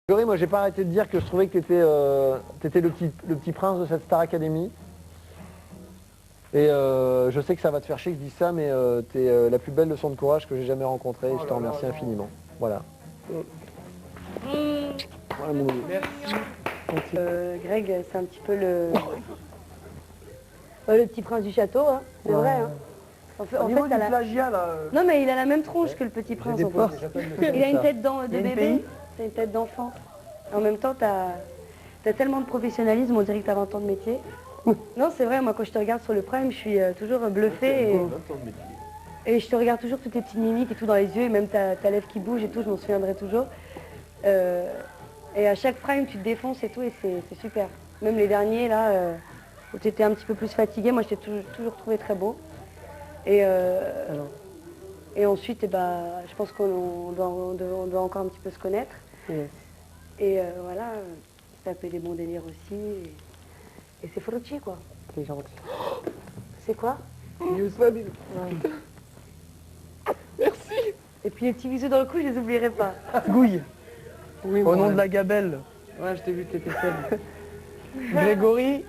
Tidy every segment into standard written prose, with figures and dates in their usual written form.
Grégory, moi j'ai pas arrêté de dire que je trouvais que t'étais le petit prince de cette Star Academy. Et je sais que ça va te faire chier que je dise ça, mais t'es la plus belle leçon de courage que j'ai jamais rencontrée et je te remercie infiniment. Voilà. Voilà mon Louis. Greg, c'est un petit peu le petit prince du château, hein. C'est vrai. Hein. En fait, t'as la plagiat là. Non mais il a la même tronche que le petit prince. En fait. Il a une tête de bébé, c'est une tête d'enfant. En même temps, t'as tellement de professionnalisme, on dirait que t'as 20 ans de métier. Non, c'est vrai, moi quand je te regarde sur le prime, je suis toujours bluffée. Et je te regarde toujours toutes tes petites mimiques et tout dans les yeux, et même ta lèvre qui bouge et tout, je m'en souviendrai toujours. Et à chaque frame, tu te défonces et tout, et c'est super. Même les derniers, là, où tu étais un petit peu plus fatigué, moi je t'ai toujours trouvé très beau. Et ensuite, je pense qu'on doit encore un petit peu se connaître. Yes. Et voilà, taper des bons délires aussi. Et c'est Frucci, quoi. C'est gentil. C'est quoi? Merci. Et puis les petits bisous dans le cou, je les oublierai pas. Gouille. Oui, Au nom de la gabelle. Ouais, je t'ai vu, t'étais seul. Grégory,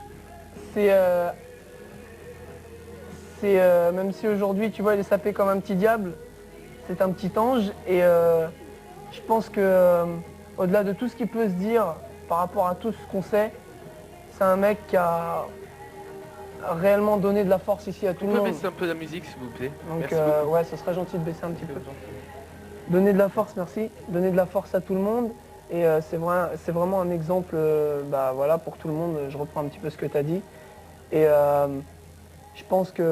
c'est même si aujourd'hui, tu vois, il est sapé comme un petit diable, c'est un petit ange. Et je pense que au-delà de tout ce qu'il peut se dire par rapport à tout ce qu'on sait, c'est un mec qui a réellement donné de la force ici à tout le On peut monde. baisser un peu la musique, s'il vous plaît. Donc Merci beaucoup. ouais, ce serait gentil de baisser un petit peu. Donner de la force, merci. Donner de la force à tout le monde. Et c'est vraiment un exemple voilà, pour tout le monde. Je reprends un petit peu ce que tu as dit. Et je pense qu'il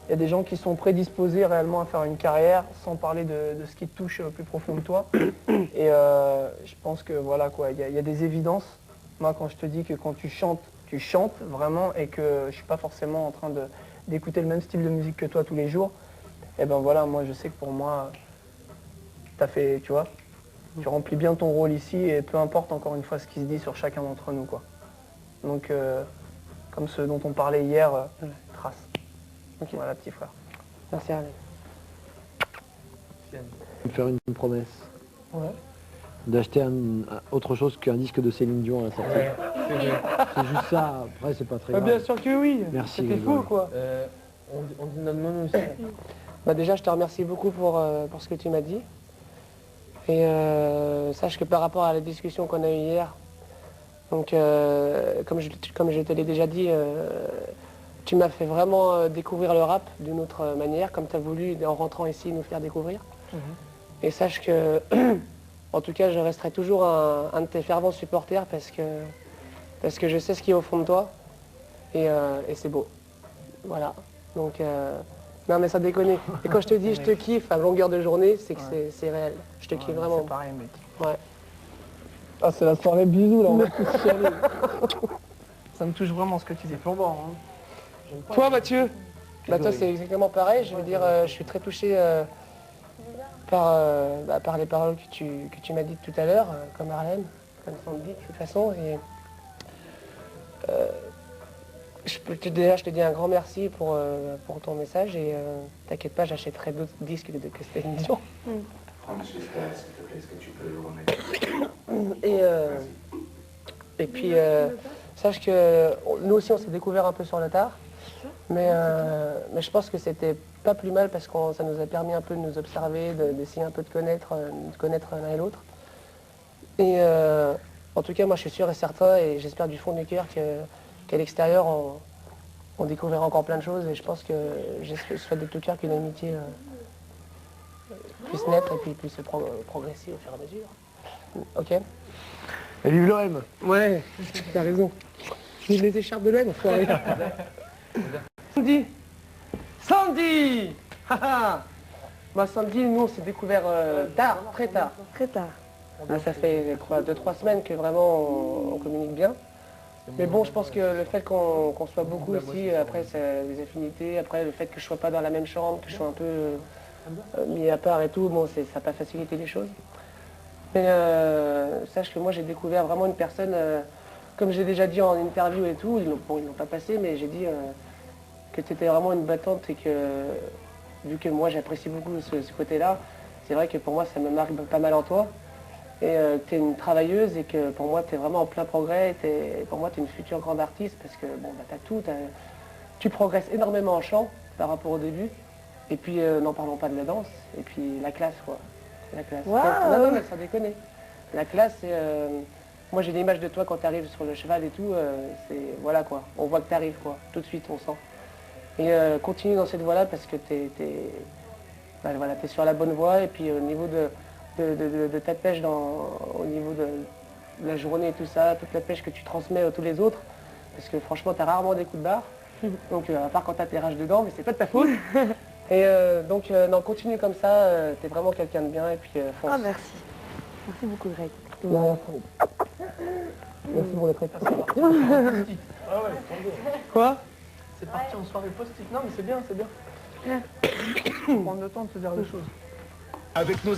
y a des gens qui sont prédisposés réellement à faire une carrière sans parler de ce qui te touche plus profond de toi. Et je pense que voilà quoi, il y a des évidences. Moi, quand je te dis que quand tu chantes vraiment, et que je ne suis pas forcément en train d'écouter le même style de musique que toi tous les jours, et ben voilà, moi je sais que pour moi, t'as fait, tu vois, tu remplis bien ton rôle ici, et peu importe encore une fois ce qui se dit sur chacun d'entre nous, quoi. Donc, comme ceux dont on parlait hier, trace. Okay. Voilà, petit frère. Merci Arlène. Je vais me faire une promesse. Ouais. D'acheter autre chose qu'un disque de Céline Dion à la sortie. C'est juste ça, après c'est pas très grave. Bien sûr que oui. Merci, C'était Grégory. fou, quoi. On dit notre nom aussi. Bah déjà, je te remercie beaucoup pour ce que tu m'as dit. Et sache que par rapport à la discussion qu'on a eue hier, donc comme je te l'ai déjà dit, tu m'as fait vraiment découvrir le rap d'une autre manière, comme tu as voulu en rentrant ici nous faire découvrir. Et sache que, en tout cas, je resterai toujours un de tes fervents supporters parce que je sais ce qu'il y a au fond de toi et c'est beau. Voilà. Donc, non mais ça déconne. Et quand je te dis je te kiffe à longueur de journée, c'est que c'est réel. Je te kiffe vraiment. C'est pareil, mec. Ouais. Ah, c'est la soirée bisous, là, on va tous chialer. Ça me touche vraiment ce que tu dis. Plombant, hein. Toi, Mathieu? Bah toi, c'est exactement pareil. Je veux dire, je suis très touché par les paroles que tu m'as dites tout à l'heure, comme Arlène, comme Sandy, de toute façon. Et déjà, je te dis un grand merci pour ton message et t'inquiète pas, j'achèterai d'autres disques que Céline Dion. Est-ce que tu peux le remettre? Et puis, sache que nous aussi, on s'est découvert un peu sur le tard, mais je pense que c'était pas plus mal parce que ça nous a permis un peu de nous observer, d'essayer un peu de connaître l'un et l'autre. Et en tout cas, moi, je suis sûr et certain, et j'espère du fond du cœur qu'à l'extérieur, on découvrira encore plein de choses, et je pense que je souhaite de tout cœur qu'une amitié puisse naître et puis puisse progresser au fur et à mesure. Ok? Et vive l'OM. Ouais, t'as raison. J'ai les écharpes de l'OM, enfoiré. Sandy! Sandy! Bah Sandy, nous on s'est découvert tard, très tard. Très tard. Là, ça fait quoi, 2-3 semaines que vraiment on communique bien. Mais bon, je pense que le fait qu'on soit beaucoup ici, après c'est des affinités, après le fait que je sois pas dans la même chambre, que je sois un peu mis à part et tout, bon, ça n'a pas facilité les choses. Mais sache que moi j'ai découvert vraiment une personne, comme j'ai déjà dit en interview et tout, ils l'ont pas passé, mais j'ai dit que tu étais vraiment une battante et que, vu que moi j'apprécie beaucoup ce côté-là, c'est vrai que pour moi ça me marque pas mal en toi. et que tu es une travailleuse et que pour moi tu es vraiment en plein progrès. Pour moi tu es une future grande artiste parce que bon, bah, tu as tout. Tu progresses énormément en chant par rapport au début. Et puis n'en parlons pas de la danse. Et puis la classe quoi. La classe. Wow. Non, mais sans déconner. La classe, c'est... moi j'ai l'image de toi quand tu arrives sur le cheval et tout. C'est voilà quoi. On voit que tu arrives quoi. Tout de suite on sent. Et continue dans cette voie-là parce que tu es sur la bonne voie. Et puis au niveau de ta pêche, au niveau de la journée et tout ça, toute la pêche que tu transmets à tous les autres, parce que franchement, tu as rarement des coups de barre. Donc à part quand tu as tes rages dedans, mais c'est pas de ta faute. Et donc non, continue comme ça, tu es vraiment quelqu'un de bien et puis fonce. Ah merci. Merci beaucoup Greg. Merci pour les traitements. Quoi? C'est parti en soirée post-it. Non mais c'est bien, c'est bien. Prendre le temps de se dire les choses. Avec nos